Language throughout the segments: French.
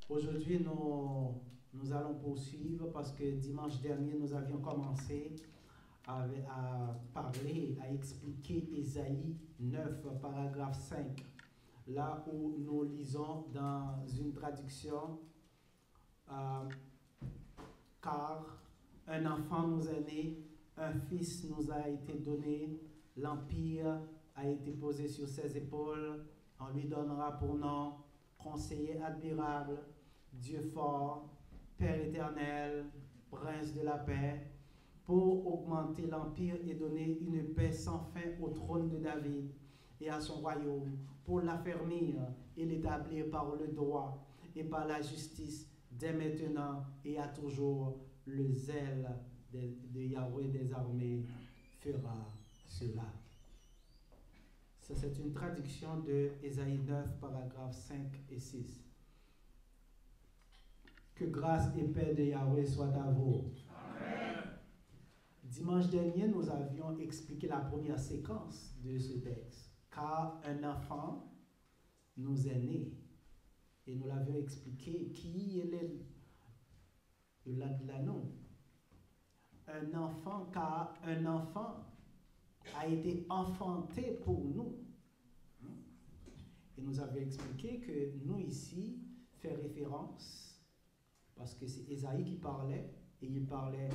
Aujourd'hui, nous allons poursuivre parce que dimanche dernier, nous avions commencé à parler, à expliquer Ésaïe 9, paragraphe 5, là où nous lisons dans une traduction car un enfant nous est né, un fils nous a été donné, l'empire a été posé sur ses épaules, on lui donnera pour nom conseiller admirable, Dieu fort, Père éternel, prince de la paix, pour augmenter l'empire et donner une paix sans fin au trône de David et à son royaume, pour l'affermir et l'établir par le droit et par la justice dès maintenant et à toujours. Le zèle de Yahweh des armées fera cela. Ça, c'est une traduction de Ésaïe 9, paragraphes 5 et 6. Que grâce et paix de Yahweh soient à vous. Amen. Dimanche dernier, nous avions expliqué la première séquence de ce texte. Car un enfant nous est né. Et nous l'avions expliqué qui est l'anneau. Un enfant, car un enfant a été enfanté pour nous. Et nous avions expliqué que nous ici fait référence, parce que c'est Ésaïe qui parlait, et il parlait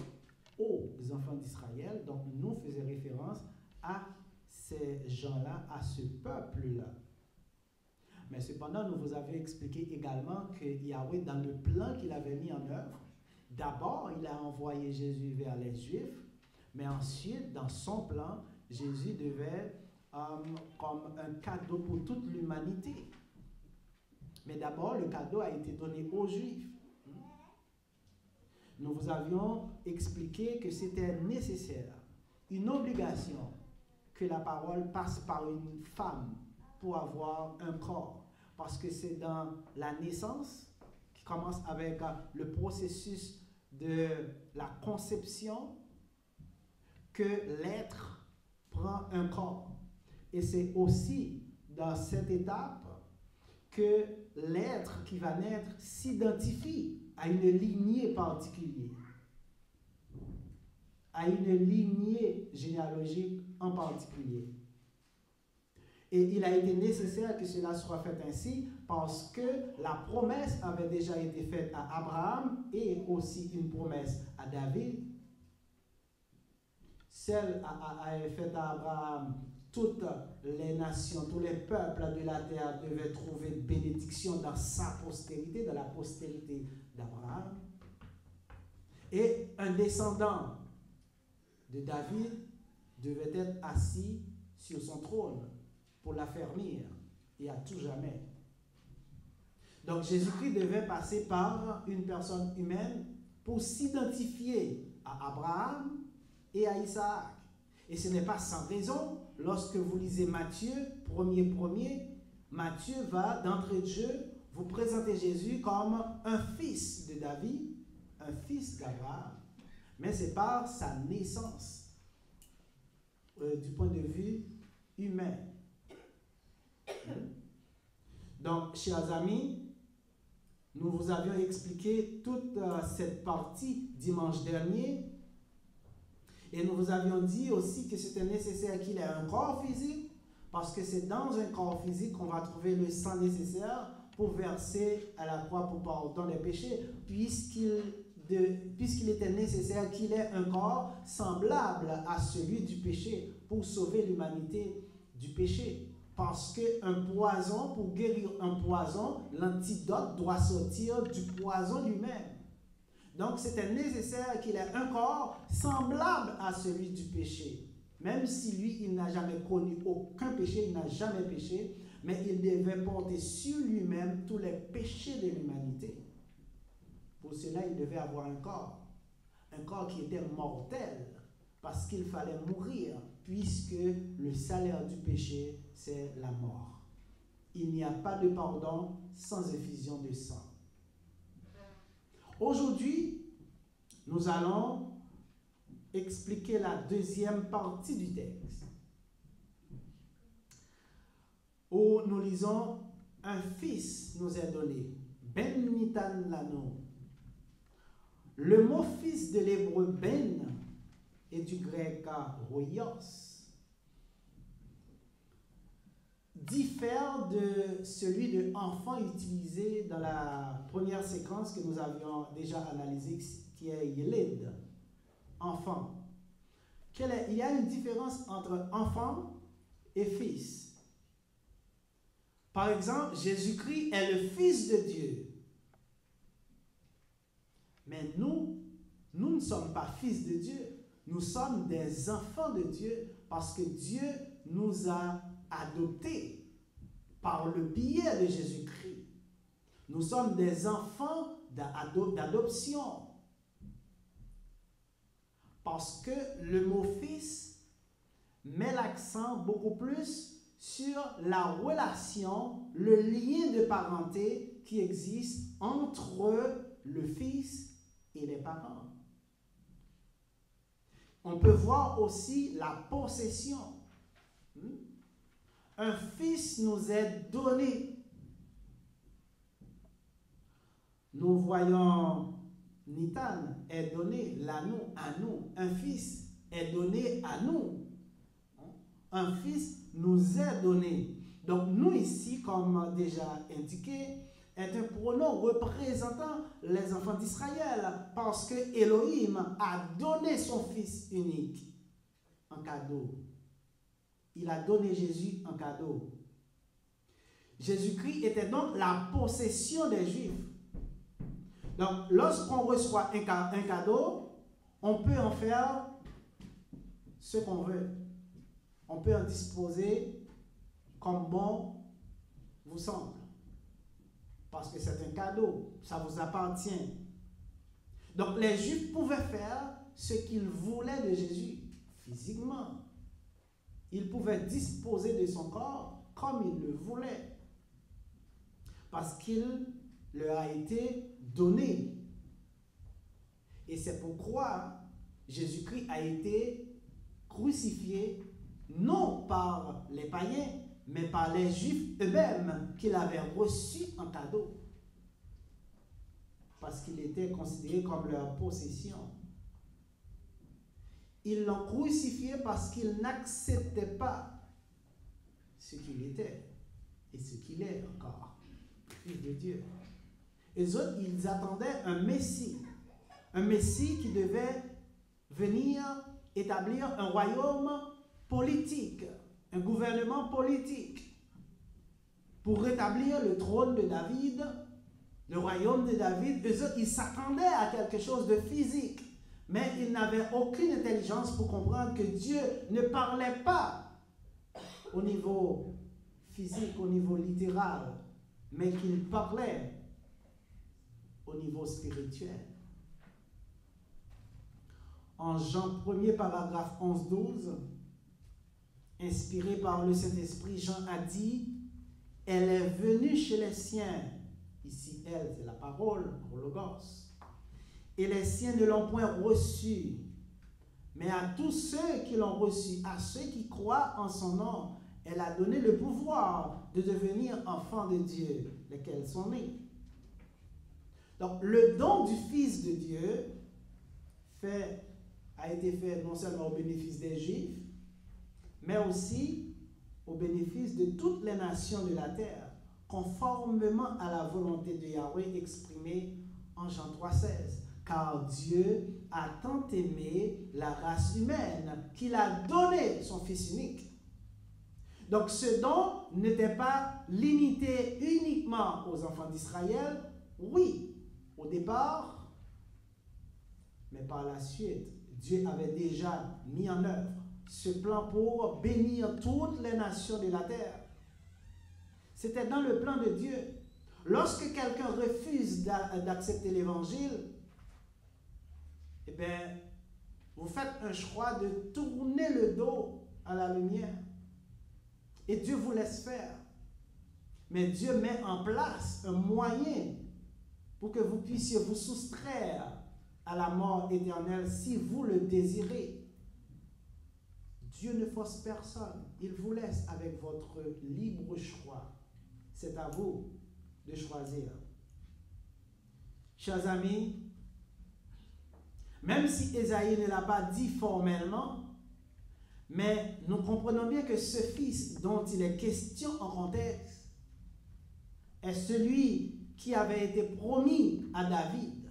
aux enfants d'Israël, donc nous faisons référence à ces gens-là, à ce peuple-là. Mais cependant, nous vous avions expliqué également que Yahweh, dans le plan qu'il avait mis en œuvre, d'abord, il a envoyé Jésus vers les Juifs, mais ensuite, dans son plan, Jésus devait comme un cadeau pour toute l'humanité. Mais d'abord, le cadeau a été donné aux Juifs. Nous vous avions expliqué que c'était nécessaire, une obligation, que la parole passe par une femme pour avoir un corps. Parce que c'est dans la naissance, qui commence avec le processus de la conception, que l'être prend un corps. Et c'est aussi dans cette étape que l'être qui va naître s'identifie à une lignée particulière, à une lignée généalogique en particulier. Et il a été nécessaire que cela soit fait ainsi parce que la promesse avait déjà été faite à Abraham et aussi une promesse à David. Celle a été faite à Abraham. Toutes les nations, tous les peuples de la terre devaient trouver bénédiction dans sa postérité, dans la postérité d'Abraham. Et un descendant de David devait être assis sur son trône pour l'affermir et à tout jamais. Donc Jésus-Christ devait passer par une personne humaine pour s'identifier à Abraham et à Isaac. Et ce n'est pas sans raison, lorsque vous lisez Matthieu, premier, Matthieu va d'entrée de jeu vous présenter Jésus comme un fils de David, un fils d'Abraham, mais c'est par sa naissance, du point de vue humain. Donc, chers amis, nous vous avions expliqué toute cette partie dimanche dernier. Et nous vous avions dit aussi que c'était nécessaire qu'il ait un corps physique, parce que c'est dans un corps physique qu'on va trouver le sang nécessaire pour verser à la croix pour pardon des péchés, puisqu'il était nécessaire qu'il ait un corps semblable à celui du péché pour sauver l'humanité du péché. Parce qu'un poison, pour guérir un poison, l'antidote doit sortir du poison lui-même. Donc, c'était nécessaire qu'il ait un corps semblable à celui du péché. Même si lui, il n'a jamais connu aucun péché, il n'a jamais péché, mais il devait porter sur lui-même tous les péchés de l'humanité. Pour cela, il devait avoir un corps qui était mortel, parce qu'il fallait mourir, puisque le salaire du péché, c'est la mort. Il n'y a pas de pardon sans effusion de sang. Aujourd'hui, nous allons expliquer la deuxième partie du texte, où nous lisons « Un fils nous est donné, Ben Nitan Lano. Le mot fils de l'hébreu Ben et du grec roios diffère de celui de enfant utilisé dans la première séquence que nous avions déjà analysée, qui est Yeled, enfant. Il y a une différence entre enfant et fils. Par exemple, Jésus-Christ est le Fils de Dieu. Mais nous ne sommes pas fils de Dieu. Nous sommes des enfants de Dieu parce que Dieu nous a adoptés par le biais de Jésus-Christ. Nous sommes des enfants d'adoption. Parce que le mot fils met l'accent beaucoup plus sur la relation, le lien de parenté qui existe entre le fils et les parents. On peut voir aussi la possession. Un fils nous est donné. Nous voyons Nitan est donné, l'anneau à nous. Un fils est donné à nous. Un fils nous est donné. Donc nous ici, comme déjà indiqué, est un pronom représentant les enfants d'Israël parce que Elohim a donné son fils unique en cadeau. Il a donné Jésus en cadeau. Jésus-Christ était donc la possession des Juifs. Donc, lorsqu'on reçoit un cadeau, on peut en faire ce qu'on veut. On peut en disposer comme bon vous semble. Parce que c'est un cadeau, ça vous appartient. Donc, les Juifs pouvaient faire ce qu'ils voulaient de Jésus, physiquement. Ils pouvaient disposer de son corps comme ils le voulaient. Parce qu'il leur a été donné. Et c'est pourquoi Jésus-Christ a été crucifié non par les païens, mais par les Juifs eux-mêmes qu'il avait reçus en cadeau. Parce qu'il était considéré comme leur possession. Ils l'ont crucifié parce qu'ils n'acceptaient pas ce qu'il était et ce qu'il est encore, Fils de Dieu. Les autres, ils attendaient un Messie qui devait venir établir un royaume politique, un gouvernement politique, pour rétablir le trône de David, le royaume de David. Eux autres, ils s'attendaient à quelque chose de physique, mais ils n'avaient aucune intelligence pour comprendre que Dieu ne parlait pas au niveau physique, au niveau littéral, mais qu'il parlait au niveau spirituel. En Jean 1er, paragraphe 11-12, inspiré par le Saint-Esprit, Jean a dit « Elle est venue chez les siens ». Ici, elle, c'est la parole, le logos. « Et les siens ne l'ont point reçue. Mais à tous ceux qui l'ont reçue, à ceux qui croient en son nom, elle a donné le pouvoir de devenir enfants de Dieu, lesquels sont nés. » Donc, le don du Fils de Dieu a été fait non seulement au bénéfice des Juifs, mais aussi au bénéfice de toutes les nations de la terre, conformément à la volonté de Yahweh exprimée en Jean 3,16. Car Dieu a tant aimé la race humaine qu'il a donné son Fils unique. Donc ce don n'était pas limité uniquement aux enfants d'Israël, oui, au départ, mais par la suite, Dieu avait déjà mis en œuvre ce plan pour bénir toutes les nations de la terre. C'était dans le plan de Dieu. Lorsque quelqu'un refuse d'accepter l'évangile, eh bien, vous faites un choix de tourner le dos à la lumière. Et Dieu vous laisse faire. Mais Dieu met en place un moyen pour que vous puissiez vous soustraire à la mort éternelle si vous le désirez. Dieu ne force personne. Il vous laisse avec votre libre choix. C'est à vous de choisir. chers amis, même si Ésaïe ne l'a pas dit formellement, mais nous comprenons bien que ce fils dont il est question en contexte est celui qui avait été promis à David.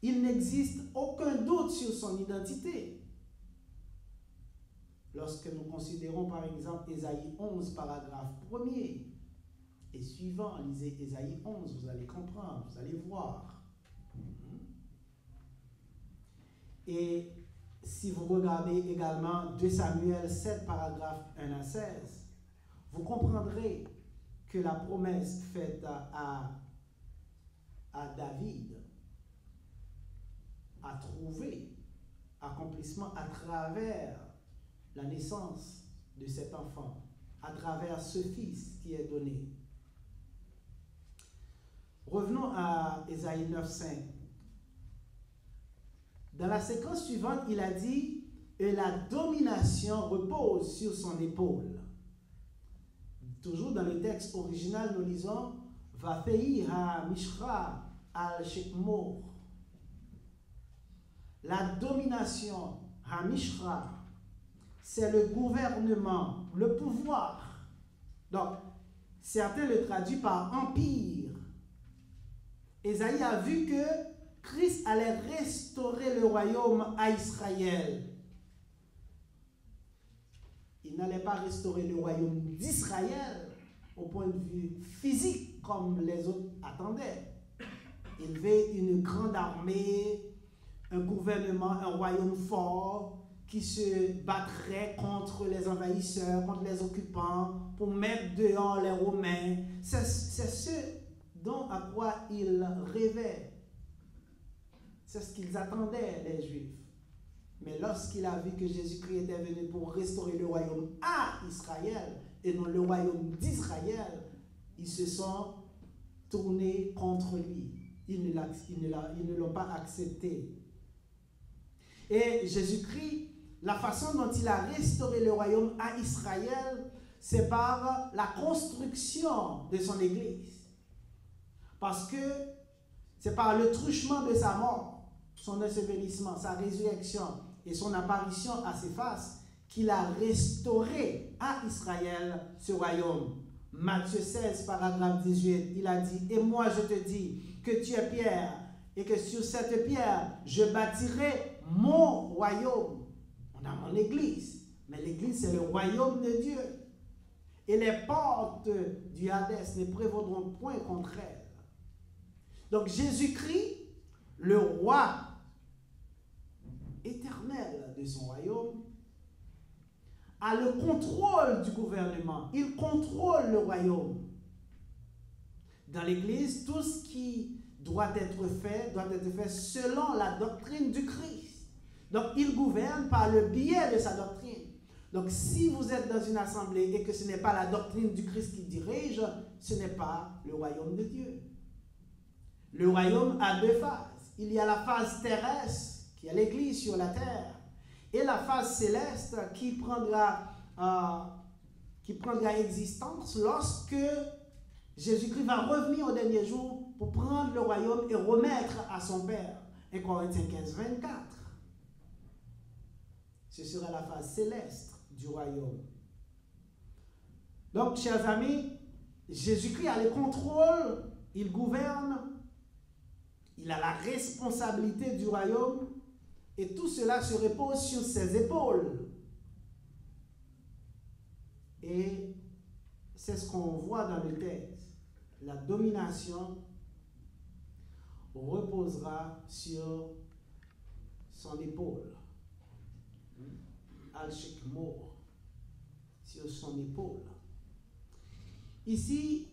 Il n'existe aucun doute sur son identité. Lorsque nous considérons par exemple Ésaïe 11, paragraphe 1er et suivant, lisez Ésaïe 11, vous allez comprendre, vous allez voir. Et si vous regardez également 2 Samuel 7, paragraphe 1 à 16, vous comprendrez que la promesse faite à David a trouvé accomplissement à travers la naissance de cet enfant, à travers ce fils qui est donné. Revenons à Ésaïe 9, 5. Dans la séquence suivante, il a dit « Et la domination repose sur son épaule ». Toujours dans le texte original, nous lisons « Vafei ha-mishra al-shekmor ». La domination, ha-mishra, c'est le gouvernement, le pouvoir. Donc, certains le traduisent par empire. Ésaïe a vu que Christ allait restaurer le royaume à Israël. Il n'allait pas restaurer le royaume d'Israël au point de vue physique comme les autres attendaient. Il veut une grande armée, un gouvernement, un royaume fort qui se battrait contre les envahisseurs, contre les occupants, pour mettre dehors les Romains. C'est ce dont à quoi il rêvait. C'est ce qu'ils attendaient, les Juifs. Mais lorsqu'il a vu que Jésus-Christ était venu pour restaurer le royaume à Israël et non le royaume d'Israël, ils se sont tournés contre lui. Ils ne l'ont pas accepté. Et Jésus-Christ, la façon dont il a restauré le royaume à Israël, c'est par la construction de son Église. Parce que c'est par le truchement de sa mort, son ensevelissement, sa résurrection et son apparition à ses faces qu'il a restauré à Israël ce royaume. Matthieu 16, paragraphe 18, il a dit « Et moi je te dis que tu es Pierre, et que sur cette pierre, je bâtirai mon royaume. » On a mon Église, mais l'Église c'est le royaume de Dieu. Et les portes du Hadès ne prévaudront point contre elle. Donc Jésus-Christ, le roi éternel de son royaume, a le contrôle du gouvernement. Il contrôle le royaume. Dans l'Église, tout ce qui doit être fait selon la doctrine du Christ. Donc il gouverne par le biais de sa doctrine. Donc si vous êtes dans une assemblée et que ce n'est pas la doctrine du Christ qui dirige, ce n'est pas le royaume de Dieu. Le royaume a 2 phases. Il y a la phase terrestre, qui est l'Église sur la terre, et la phase céleste qui prendra existence lorsque Jésus-Christ va revenir au dernier jour pour prendre le royaume et remettre à son Père. 1 Corinthiens 15, 24. Ce sera la phase céleste du royaume. Donc, chers amis, Jésus-Christ a le contrôle, il gouverne, il a la responsabilité du royaume et tout cela se repose sur ses épaules. Et c'est ce qu'on voit dans le texte. La domination reposera sur son épaule. Al-Shekmor, sur son épaule. Ici,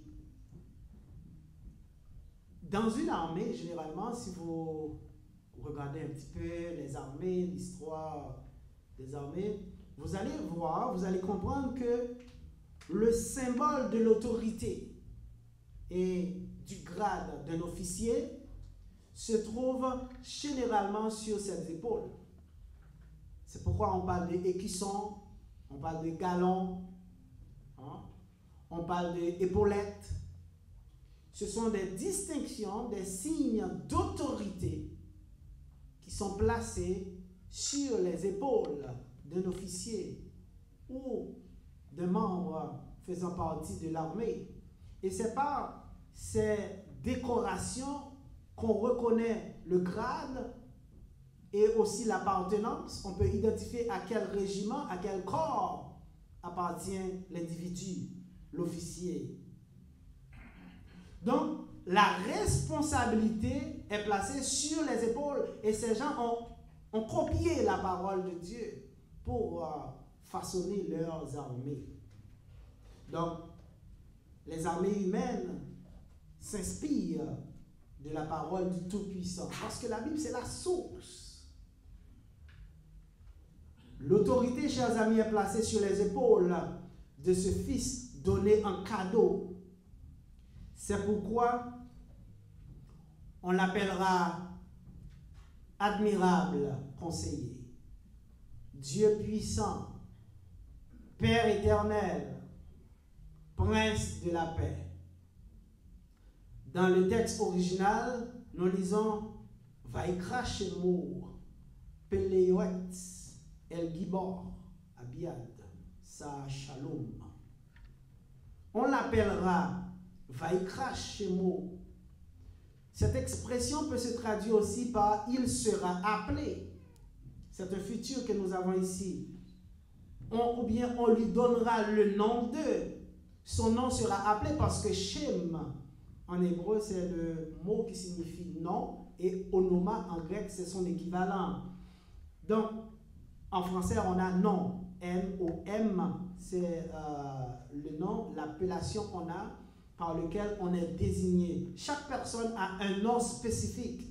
dans une armée, généralement, si vous regardez un petit peu les armées, l'histoire des armées, vous allez voir, vous allez comprendre que le symbole de l'autorité et du grade d'un officier se trouve généralement sur ses épaules. C'est pourquoi on parle d'écussons, on parle de galons, hein? On parle d'épaulettes. ce sont des distinctions, des signes d'autorité qui sont placés sur les épaules d'un officier ou d'un membre faisant partie de l'armée. Et c'est par ces décorations qu'on reconnaît le grade et aussi l'appartenance. On peut identifier à quel régiment, à quel corps appartient l'individu, l'officier. Donc, la responsabilité est placée sur les épaules et ces gens ont copié la parole de Dieu pour façonner leurs armées. Donc, les armées humaines s'inspirent de la parole du Tout-Puissant parce que la Bible, c'est la source. L'autorité, chers amis, est placée sur les épaules de ce Fils donné en cadeau. C'est pourquoi on l'appellera admirable conseiller, Dieu puissant, Père éternel, Prince de la paix. Dans le texte original, nous lisons Vaikra Shemur, Peleyot, El Gibor, Abiad, Sa Shalom. On l'appellera Vaikra Shemur. Cette expression peut se traduire aussi par il sera appelé. C'est un futur que nous avons ici. Ou bien on lui donnera le nom d'eux. Son nom sera appelé parce que Shem, en hébreu, c'est le mot qui signifie nom, et onoma en grec, c'est son équivalent. Donc, en français, on a nom, N-O-M, c'est le nom, l'appellation qu'on a, par lequel on est désigné. Chaque personne a un nom spécifique.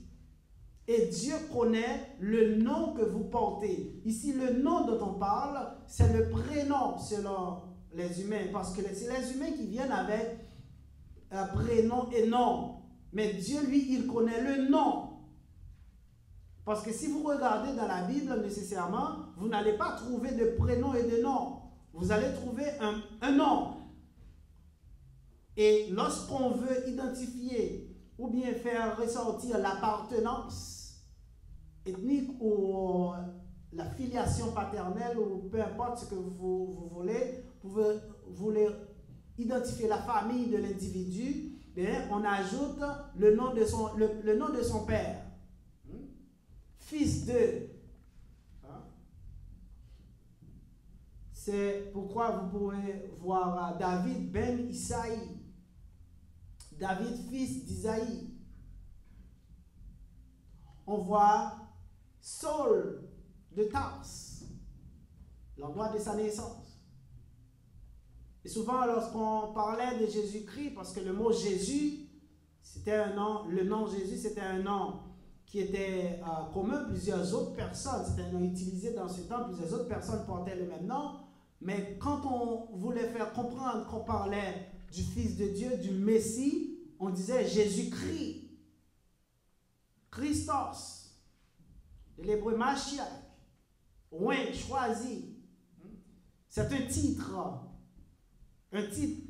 Et Dieu connaît le nom que vous portez. Ici, le nom dont on parle, c'est le prénom selon les humains. Parce que c'est les humains qui viennent avec prénom et nom. Mais Dieu, lui, il connaît le nom. Parce que si vous regardez dans la Bible, nécessairement, vous n'allez pas trouver de prénom et de nom. Vous allez trouver un nom. Et lorsqu'on veut identifier ou bien faire ressortir l'appartenance ethnique ou la filiation paternelle ou peu importe ce que vous voulez, vous voulez identifier la famille de l'individu, on ajoute le nom de son père. Fils de. C'est pourquoi vous pouvez voir David ben Isaïe. David, fils d'Isaïe. On voit Saul de Tarse, l'endroit de sa naissance. Et souvent, lorsqu'on parlait de Jésus-Christ, parce que le mot Jésus, c'était un nom, le nom Jésus, c'était un nom qui était commun, plusieurs autres personnes, c'était un nom utilisé dans ce temps, plusieurs autres personnes portaient le même nom, mais quand on voulait faire comprendre qu'on parlait du Fils de Dieu, du Messie, on disait Jésus-Christ, Christos, de l'hébreu Mashiach, oint, choisi. C'est un titre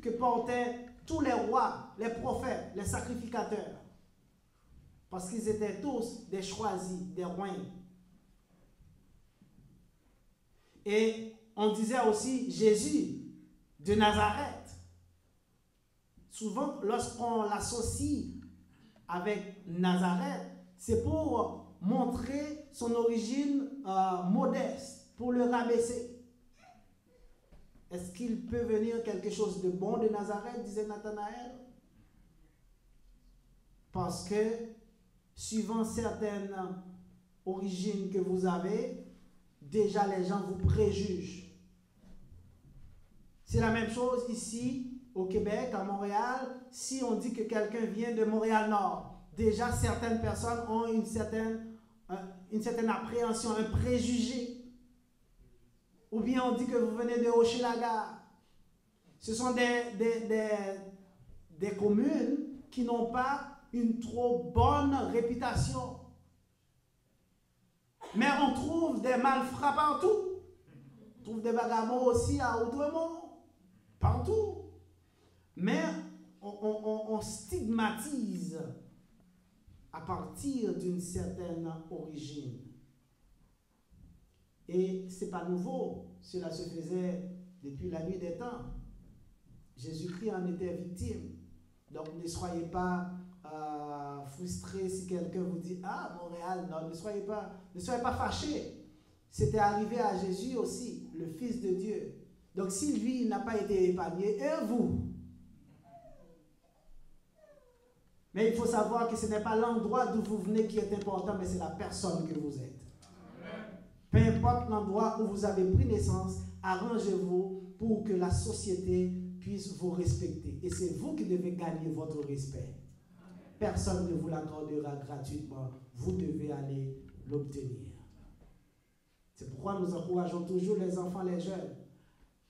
que portaient tous les rois, les prophètes, les sacrificateurs, parce qu'ils étaient tous des choisis, des rois. Et on disait aussi Jésus de Nazareth. Souvent, lorsqu'on l'associe avec Nazareth, c'est pour montrer son origine modeste, pour le rabaisser. Est-ce qu'il peut venir quelque chose de bon de Nazareth, disait Nathanaël? Parce que, suivant certaines origines que vous avez, déjà les gens vous préjugent. C'est la même chose ici au Québec, à Montréal. Si on dit que quelqu'un vient de Montréal-Nord, déjà certaines personnes ont une certaine appréhension, un préjugé. Ou bien on dit que vous venez de Hochelaga. Ce sont des communes qui n'ont pas une trop bonne réputation. Mais on trouve des malfrats partout. On trouve des vagabonds aussi à Outremont. Partout. Mais on stigmatise à partir d'une certaine origine. Et ce n'est pas nouveau, cela se faisait depuis la nuit des temps. Jésus-Christ en était victime. Donc ne soyez pas frustrés si quelqu'un vous dit « Ah, Montréal, non, ne soyez pas fâchés. » C'était arrivé à Jésus aussi, le Fils de Dieu. Donc si lui n'a pas été épargné, et vous? Mais il faut savoir que ce n'est pas l'endroit d'où vous venez qui est important, mais c'est la personne que vous êtes. Peu importe l'endroit où vous avez pris naissance, arrangez-vous pour que la société puisse vous respecter. Et c'est vous qui devez gagner votre respect. Personne ne vous l'accordera gratuitement. Vous devez aller l'obtenir. C'est pourquoi nous encourageons toujours les enfants, les jeunes,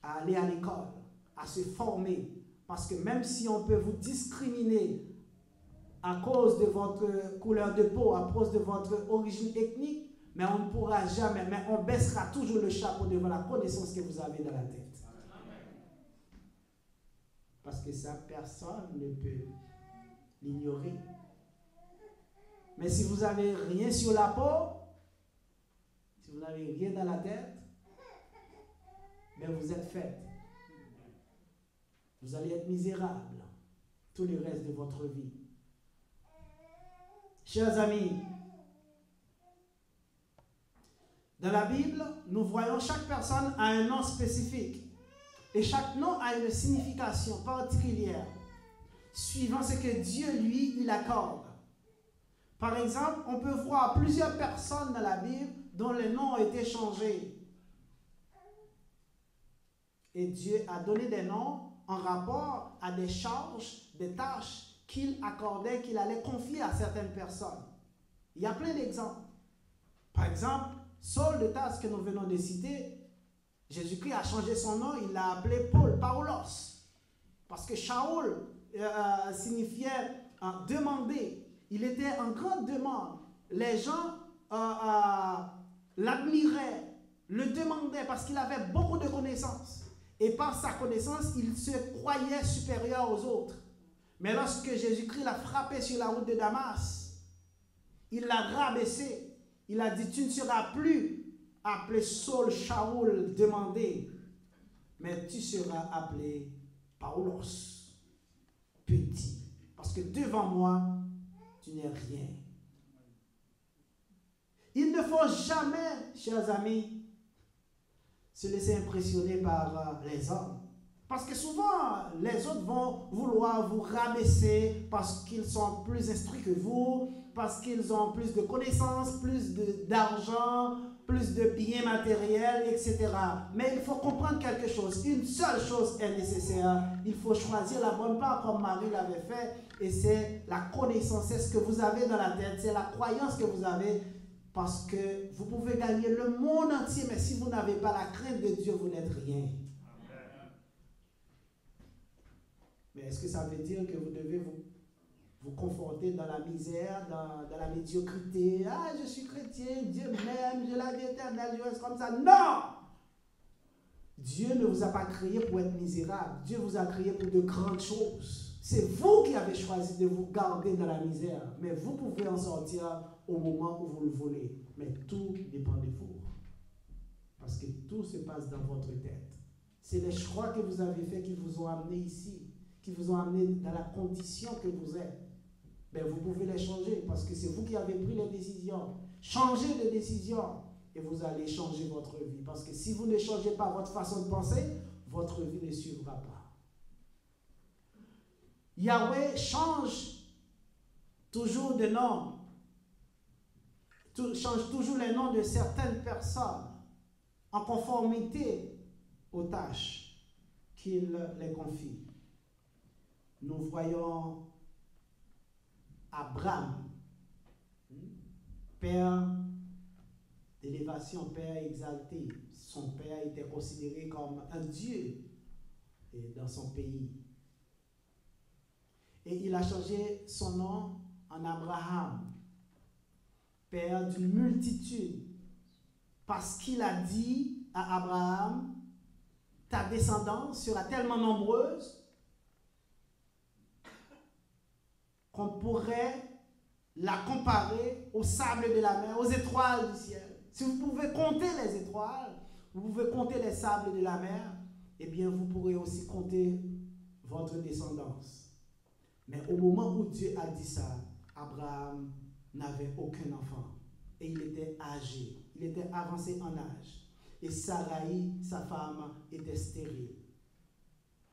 à aller à l'école, à se former. Parce que même si on peut vous discriminer à cause de votre couleur de peau, à cause de votre origine ethnique, mais on ne pourra jamais, mais on baissera toujours le chapeau devant la connaissance que vous avez dans la tête. Parce que ça, personne ne peut l'ignorer. Mais si vous n'avez rien sur la peau, si vous n'avez rien dans la tête, mais vous êtes fait. Vous allez être misérable tout le reste de votre vie. Chers amis, dans la Bible, nous voyons chaque personne a un nom spécifique. Et chaque nom a une signification particulière, suivant ce que Dieu, lui, il accorde. Par exemple, on peut voir plusieurs personnes dans la Bible dont les noms ont été changés. Et Dieu a donné des noms en rapport à des charges, des tâches qu'il accordait, qu'il allait confier à certaines personnes. Il y a plein d'exemples. Par exemple, Saul de Tarse que nous venons de citer, Jésus-Christ a changé son nom, il l'a appelé Paul, Paulos. Parce que Shaoul signifiait demander. Il était en grande demande. Les gens l'admiraient, le demandaient parce qu'il avait beaucoup de connaissances. Et par sa connaissance, il se croyait supérieur aux autres. Mais lorsque Jésus-Christ l'a frappé sur la route de Damas, il l'a rabaissé. Il a dit, tu ne seras plus appelé Saul, Shaoul, demandé, mais tu seras appelé Paulos, petit. Parce que devant moi, tu n'es rien. Il ne faut jamais, chers amis, se laisser impressionner par les hommes. Parce que souvent, les autres vont vouloir vous rabaisser parce qu'ils sont plus instruits que vous, parce qu'ils ont plus de connaissances, plus d'argent, plus de biens matériels, etc. Mais il faut comprendre quelque chose. Une seule chose est nécessaire. Il faut choisir la bonne part comme Marie l'avait fait. Et c'est la connaissance, c'est ce que vous avez dans la tête, c'est la croyance que vous avez. Parce que vous pouvez gagner le monde entier, mais si vous n'avez pas la crainte de Dieu, vous n'êtes rien. Mais est-ce que ça veut dire que vous devez vous conforter dans la misère, dans la médiocrité? Ah, je suis chrétien, Dieu m'aime, je la vie éternelle, je reste comme ça. Non! Dieu ne vous a pas créé pour être misérable. Dieu vous a créé pour de grandes choses. C'est vous qui avez choisi de vous garder dans la misère. Mais vous pouvez en sortir au moment où vous le voulez. Mais tout dépend de vous. Parce que tout se passe dans votre tête. C'est les choix que vous avez faits qui vous ont amené ici, qui vous ont amené dans la condition que vous êtes. Ben, vous pouvez les changer parce que c'est vous qui avez pris les décisions. Changez de décision et vous allez changer votre vie. Parce que si vous ne changez pas votre façon de penser, votre vie ne suivra pas. Yahweh change toujours de nom. Change toujours les noms de certaines personnes en conformité aux tâches qu'il les confie. Nous voyons Abraham, père d'élévation, père exalté. Son père était considéré comme un dieu dans son pays. Et il a changé son nom en Abraham, père d'une multitude, parce qu'il a dit à Abraham, ta descendance sera tellement nombreuse qu'on pourrait la comparer au sable de la mer, aux étoiles du ciel. Si vous pouvez compter les étoiles, vous pouvez compter les sables de la mer, eh bien vous pourrez aussi compter votre descendance. Mais au moment où Dieu a dit ça, Abraham n'avait aucun enfant. Et il était âgé, il était avancé en âge. Et Sarai, sa femme, était stérile.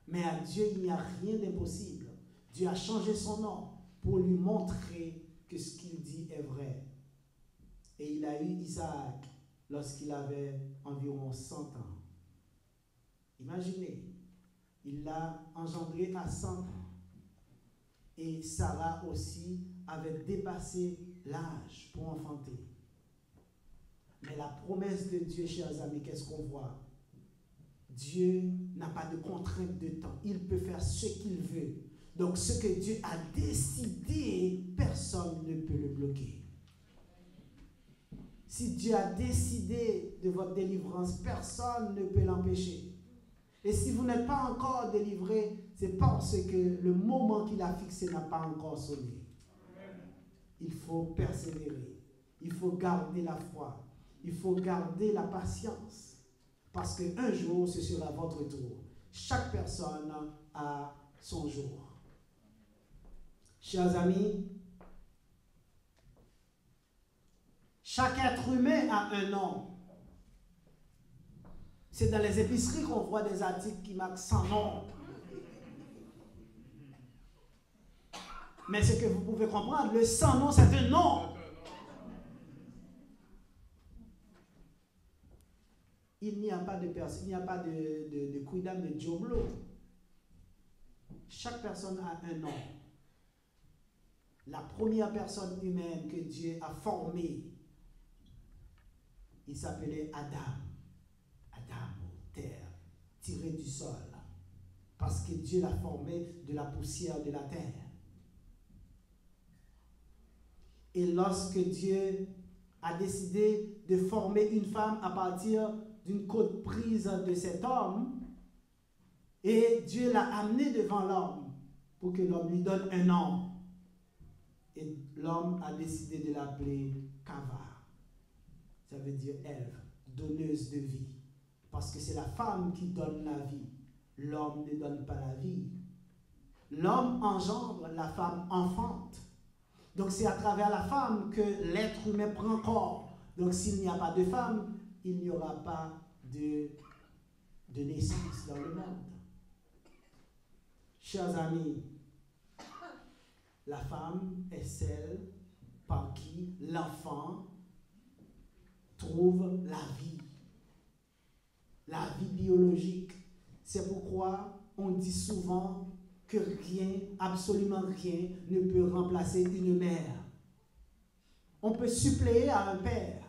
Mais à Dieu, il n'y a rien d'impossible. Dieu a changé son nom pour lui montrer que ce qu'il dit est vrai. Et il a eu Isaac lorsqu'il avait environ 100 ans. Imaginez, il l'a engendré à 100 ans. Et Sarah aussi avait dépassé l'âge pour enfanter. Mais la promesse de Dieu, chers amis, qu'est-ce qu'on voit? Dieu n'a pas de contrainte de temps. Il peut faire ce qu'il veut. Donc ce que Dieu a décidé, personne ne peut le bloquer. Si Dieu a décidé de votre délivrance, personne ne peut l'empêcher. Et si vous n'êtes pas encore délivré, c'est parce que le moment qu'il a fixé n'a pas encore sonné. Il faut persévérer. Il faut garder la foi. Il faut garder la patience. Parce qu'un jour, ce sera votre tour. Chaque personne a son jour. Chers amis, chaque être humain a un nom. C'est dans les épiceries qu'on voit des articles qui marquent sans nom. Mais ce que vous pouvez comprendre, le sans nom, c'est un nom. Il n'y a pas de personne, il n'y a pas de quidam de Joblo. Chaque personne a un nom. La première personne humaine que Dieu a formée, il s'appelait Adam. Adam, terre, tiré du sol. Parce que Dieu l'a formé de la poussière de la terre. Et lorsque Dieu a décidé de former une femme à partir d'une côte prise de cet homme, et Dieu l'a amené devant l'homme pour que l'homme lui donne un nom. Et l'homme a décidé de l'appeler Kava. Ça veut dire Ève, donneuse de vie. Parce que c'est la femme qui donne la vie. L'homme ne donne pas la vie. L'homme engendre, la femme enfante. Donc c'est à travers la femme que l'être humain prend corps. Donc s'il n'y a pas de femme, il n'y aura pas de naissance dans le monde. Chers amis, la femme est celle par qui l'enfant trouve la vie biologique. C'est pourquoi on dit souvent que rien, absolument rien, ne peut remplacer une mère. On peut suppléer à un père.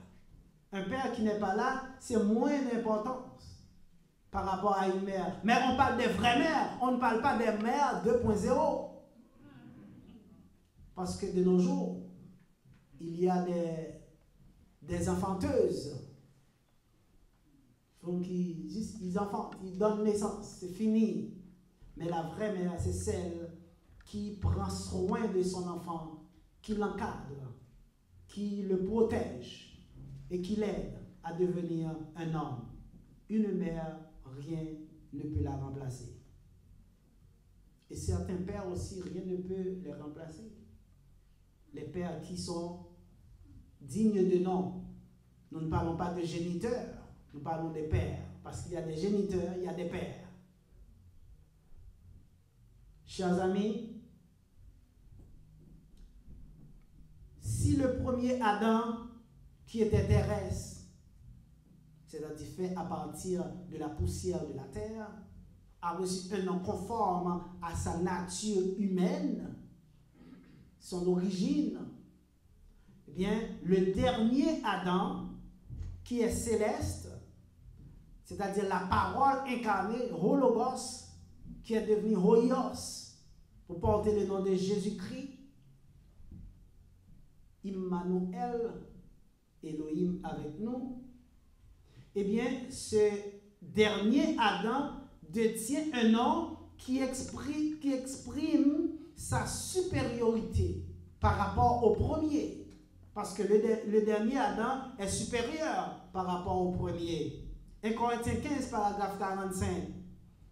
Un père qui n'est pas là, c'est moins d'importance par rapport à une mère. Mais on parle des vraies mères, on ne parle pas des mères 2.0. Parce que de nos jours, il y a des enfanteuses. Donc ils enfantent, ils donnent naissance, c'est fini. Mais la vraie mère, c'est celle qui prend soin de son enfant, qui l'encadre, qui le protège et qui l'aide à devenir un homme. Une mère, rien ne peut la remplacer. Et certains pères aussi, rien ne peut les remplacer. Les pères qui sont dignes de nom. Nous ne parlons pas de géniteurs, nous parlons des pères. Parce qu'il y a des géniteurs, il y a des pères. Chers amis, si le premier Adam, qui était terrestre, c'est-à-dire fait à partir de la poussière de la terre, a reçu un nom conforme à sa nature humaine, son origine, eh bien, le dernier Adam, qui est céleste, c'est-à-dire la parole incarnée, Hologos, qui est devenu Hoios, pour porter le nom de Jésus-Christ, Immanuel, Elohim avec nous, eh bien, ce dernier Adam détient un nom qui exprime sa supériorité par rapport au premier. Parce que le dernier Adam est supérieur par rapport au premier. 1 Corinthiens 15, paragraphe 45.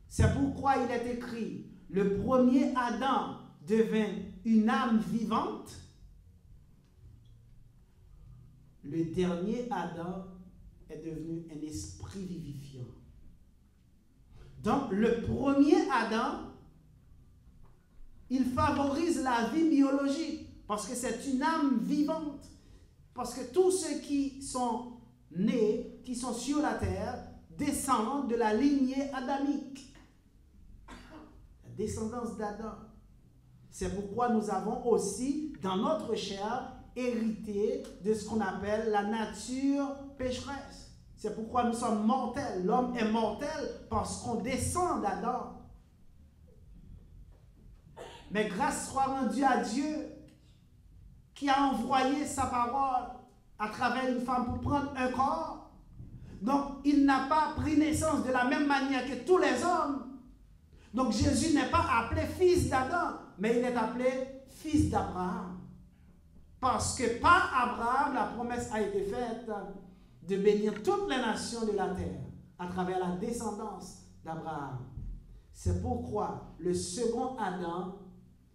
C'est pourquoi il est écrit, le premier Adam devint une âme vivante. Le dernier Adam est devenu un esprit vivifiant. Donc, le premier Adam, il favorise la vie biologique parce que c'est une âme vivante. Parce que tous ceux qui sont nés, qui sont sur la terre, descendent de la lignée adamique. La descendance d'Adam. C'est pourquoi nous avons aussi, dans notre chair, hérité de ce qu'on appelle la nature pécheresse. C'est pourquoi nous sommes mortels. L'homme est mortel parce qu'on descend d'Adam. Mais grâce soit rendue à Dieu qui a envoyé sa parole à travers une femme pour prendre un corps. Donc, il n'a pas pris naissance de la même manière que tous les hommes. Donc, Jésus n'est pas appelé fils d'Adam, mais il est appelé fils d'Abraham. Parce que par Abraham, la promesse a été faite de bénir toutes les nations de la terre à travers la descendance d'Abraham. C'est pourquoi le second Adam,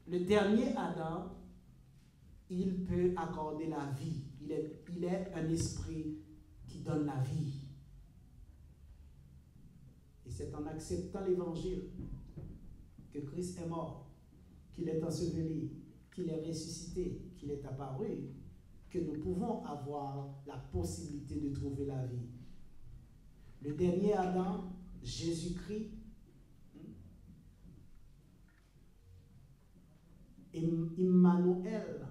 le dernier Adam, il peut accorder la vie. Il est un esprit qui donne la vie. Et c'est en acceptant l'évangile que Christ est mort, qu'il est enseveli, qu'il est ressuscité, qu'il est apparu, que nous pouvons avoir la possibilité de trouver la vie. Le dernier Adam, Jésus-Christ, Emmanuel,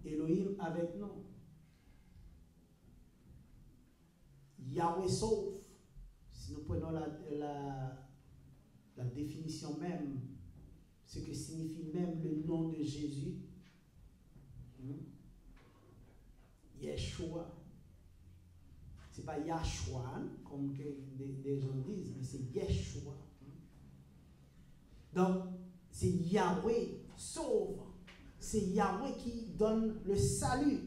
Elohim avec nous. Yahweh sauve. Si nous prenons la définition même, ce que signifie même le nom de Jésus, Yeshua. Ce n'est pas Yahshua, comme des gens disent, mais c'est Yeshua. Donc, c'est Yahweh sauve. C'est Yahweh qui donne le salut.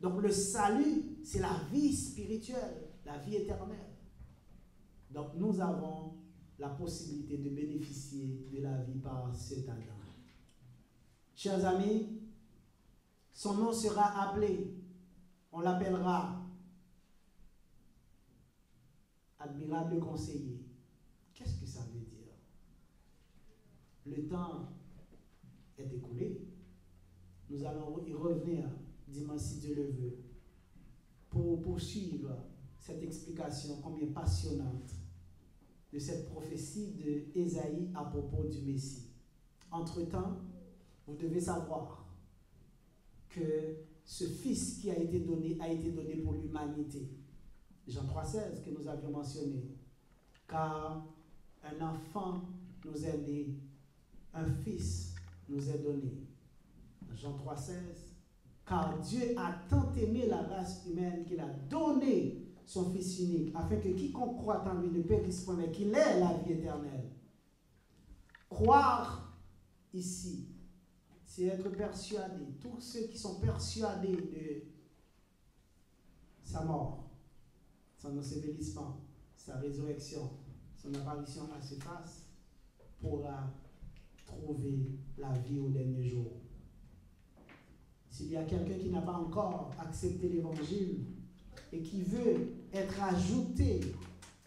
Donc, le salut, c'est la vie spirituelle, la vie éternelle. Donc, nous avons la possibilité de bénéficier de la vie par cet Adam. Chers amis, son nom sera appelé, on l'appellera admirable conseiller. Qu'est-ce que ça veut dire? Le temps est écoulé. Nous allons y revenir dimanche si Dieu le veut pour poursuivre cette explication combien passionnante de cette prophétie de Ésaïe à propos du Messie. Entre-temps, vous devez savoir que ce Fils qui a été donné pour l'humanité. Jean 3,16 que nous avions mentionné. Car un enfant nous est né, un Fils nous est donné. Jean 3,16. Car Dieu a tant aimé la race humaine qu'il a donné son Fils unique, afin que quiconque croit en lui ne périsse point, mais qu'il ait la vie éternelle. Croire ici, c'est être persuadé. Tous ceux qui sont persuadés de sa mort, son ensevelissement, sa résurrection, son apparition à ses faces, pourra trouver la vie au dernier jour. S'il y a quelqu'un qui n'a pas encore accepté l'évangile et qui veut être ajouté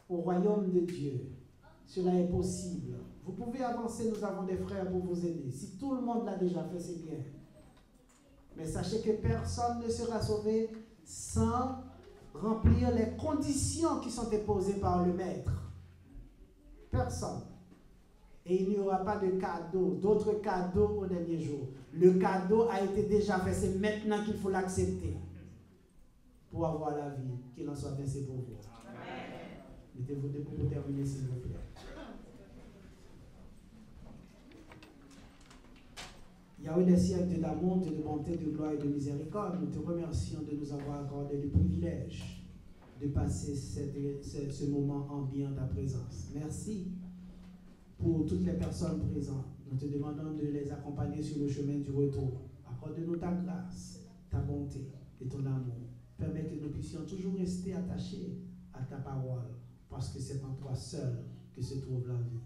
au royaume de Dieu, cela est possible. Vous pouvez avancer, nous avons des frères pour vous aider. Si tout le monde l'a déjà fait, c'est bien. Mais sachez que personne ne sera sauvé sans remplir les conditions qui sont déposées par le Maître. Personne. Et il n'y aura pas de cadeau, d'autres cadeaux au dernier jour. Le cadeau a été déjà fait, c'est maintenant qu'il faut l'accepter pour avoir la vie. Qu'il en soit ainsi pour vous. Mettez-vous debout pour terminer, s'il vous plaît. Yahweh des siècles d'amour, de bonté, de gloire et de miséricorde, nous te remercions de nous avoir accordé le privilège de passer ce moment ambiant à ta présence. Merci pour toutes les personnes présentes. Nous te demandons de les accompagner sur le chemin du retour. Accorde-nous ta grâce, ta bonté et ton amour. Permets que nous puissions toujours rester attachés à ta parole, parce que c'est en toi seul que se trouve la vie.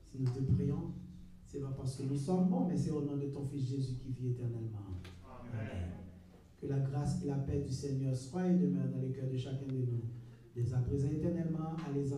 Si nous te prions, ce n'est pas parce que nous sommes bons, mais c'est au nom de ton Fils Jésus qui vit éternellement. Amen. Que la grâce et la paix du Seigneur soient et demeurent dans les cœurs de chacun de nous, dès à présent éternellement, à les